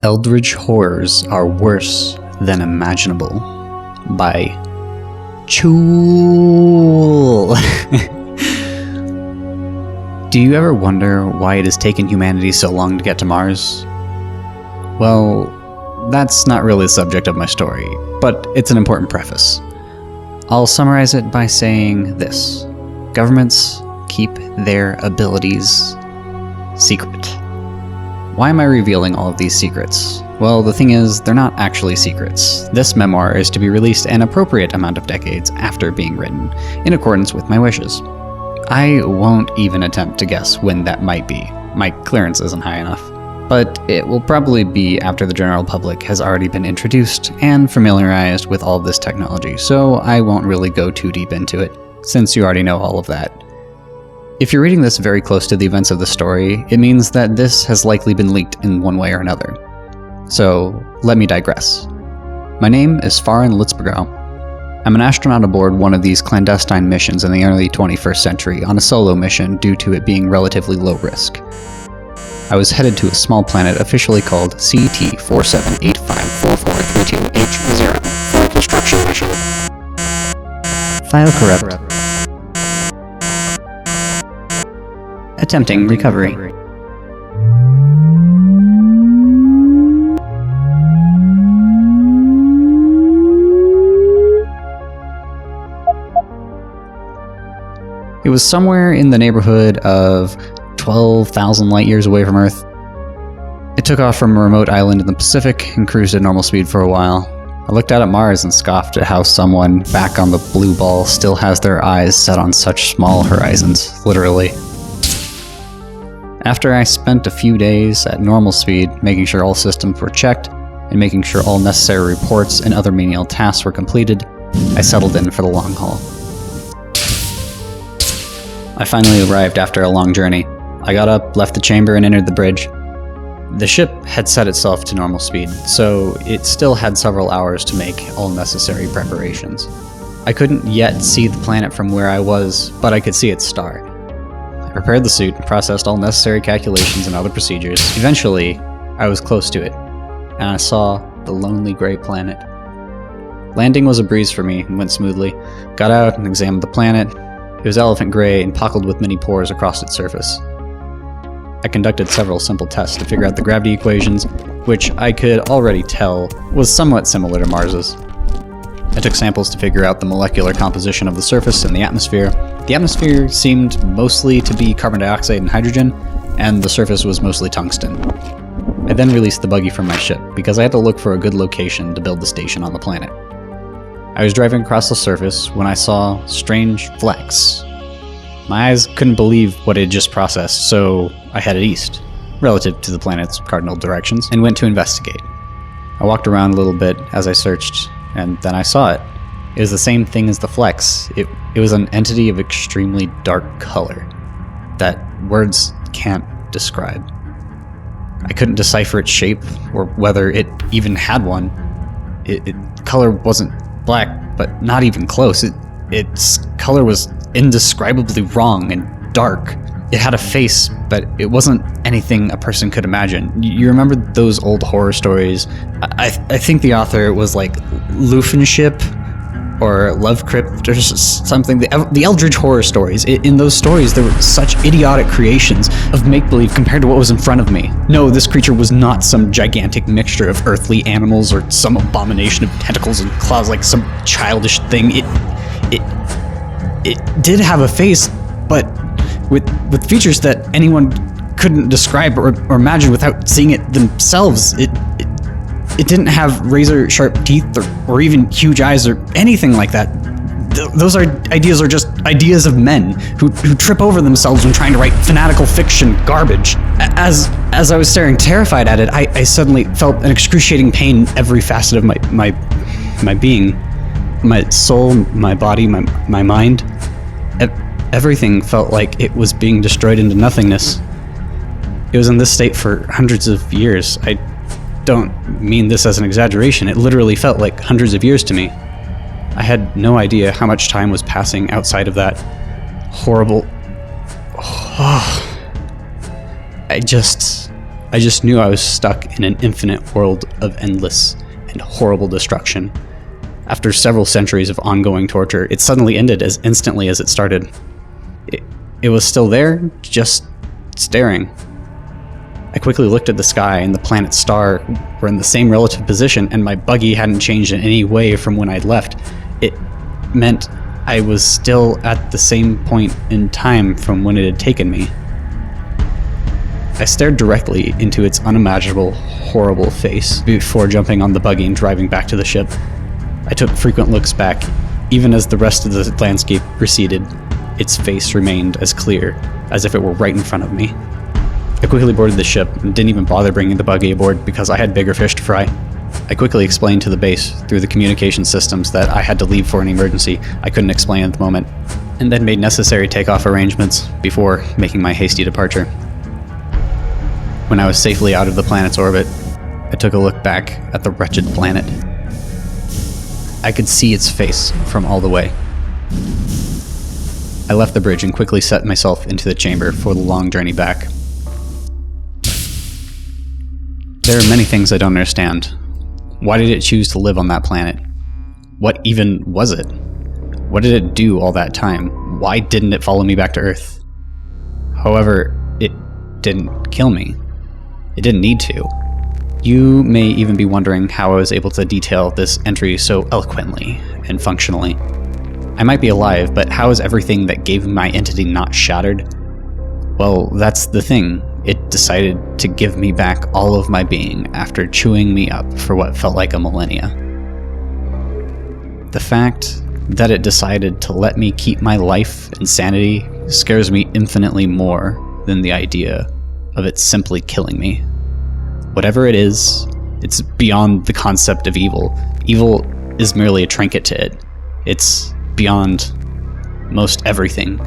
Eldritch horrors are worse than imaginable by Chul. Do you ever wonder why it has taken humanity so long to get to Mars? Well, that's not really the subject of my story, but it's an important preface. I'll summarize it by saying this: governments keep their abilities secret. Why am I revealing all of these secrets? Well, the thing is, they're not actually secrets. This memoir is to be released an appropriate amount of decades after being written, in accordance with my wishes. I won't even attempt to guess when that might be. My clearance isn't high enough. But it will probably be after the general public has already been introduced and familiarized with all of this technology, so I won't really go too deep into it, since you already know all of that. If you're reading this very close to the events of the story, it means that this has likely been leaked in one way or another. So, let me digress. My name is Farin Litzbergau. I'm an astronaut aboard one of these clandestine missions in the early 21st century on a solo mission due to it being relatively low risk. I was headed to a small planet officially called CT-47854432H0 for a construction mission. File corrupt. Attempting recovery. It was somewhere in the neighborhood of 12,000 light years away from Earth. It took off from a remote island in the Pacific and cruised at normal speed for a while. I looked out at Mars and scoffed at how someone back on the blue ball still has their eyes set on such small horizons, literally. After I spent a few days at normal speed, making sure all systems were checked, and making sure all necessary reports and other menial tasks were completed, I settled in for the long haul. I finally arrived after a long journey. I got up, left the chamber, and entered the bridge. The ship had set itself to normal speed, so it still had several hours to make all necessary preparations. I couldn't yet see the planet from where I was, but I could see its star. I prepared the suit and processed all necessary calculations and other procedures. Eventually, I was close to it, and I saw the lonely gray planet. Landing was a breeze for me and went smoothly. Got out and examined the planet. It was elephant gray and pockled with many pores across its surface. I conducted several simple tests to figure out the gravity equations, which I could already tell was somewhat similar to Mars's. I took samples to figure out the molecular composition of the surface and the atmosphere. The atmosphere seemed mostly to be carbon dioxide and hydrogen, and the surface was mostly tungsten. I then released the buggy from my ship, because I had to look for a good location to build the station on the planet. I was driving across the surface when I saw strange flecks. My eyes couldn't believe what it had just processed, so I headed east, relative to the planet's cardinal directions, and went to investigate. I walked around a little bit as I searched, and then I saw it. It was the same thing as the flecks. It was an entity of extremely dark color that words can't describe. I couldn't decipher its shape, or whether it even had one. Color wasn't black, but not even close. Its color was indescribably wrong and dark. It had a face, but it wasn't anything a person could imagine. You remember those old horror stories? I think the author was like Lufenship or Lovecraft or something. The Eldritch horror stories. In those stories, there were such idiotic creations of make-believe compared to what was in front of me. No, this creature was not some gigantic mixture of earthly animals or some abomination of tentacles and claws like some childish thing. It did have a face, but with features that anyone couldn't describe or imagine without seeing it themselves. It didn't have razor-sharp teeth or even huge eyes or anything like that. Those ideas are just ideas of men who trip over themselves when trying to write fanatical fiction garbage. As I was staring terrified at it, I suddenly felt an excruciating pain in every facet of my being. My soul, my body, my mind. Everything felt like it was being destroyed into nothingness. It was in this state for hundreds of years. I don't mean this as an exaggeration. It literally felt like hundreds of years to me. I had no idea how much time was passing outside of that horrible... I just knew I was stuck in an infinite world of endless and horrible destruction. After several centuries of ongoing torture, it suddenly ended as instantly as it started. It was still there, just staring. I quickly looked at the sky, and the planet star were in the same relative position, and my buggy hadn't changed in any way from when I'd left. It meant I was still at the same point in time from when it had taken me. I stared directly into its unimaginable, horrible face before jumping on the buggy and driving back to the ship. I took frequent looks back. Even as the rest of the landscape receded, its face remained as clear as if it were right in front of me. I quickly boarded the ship and didn't even bother bringing the buggy aboard because I had bigger fish to fry. I quickly explained to the base through the communication systems that I had to leave for an emergency I couldn't explain at the moment, and then made necessary takeoff arrangements before making my hasty departure. When I was safely out of the planet's orbit, I took a look back at the wretched planet. I could see its face from all the way. I left the bridge and quickly set myself into the chamber for the long journey back. There are many things I don't understand. Why did it choose to live on that planet? What even was it? What did it do all that time? Why didn't it follow me back to Earth? However, it didn't kill me. It didn't need to. You may even be wondering how I was able to detail this entry so eloquently and functionally. I might be alive, but how is everything that gave my entity not shattered? Well, that's the thing. It decided to give me back all of my being after chewing me up for what felt like a millennia. The fact that it decided to let me keep my life and sanity scares me infinitely more than the idea of it simply killing me. Whatever it is, it's beyond the concept of evil. Evil is merely a trinket to it. It's beyond most everything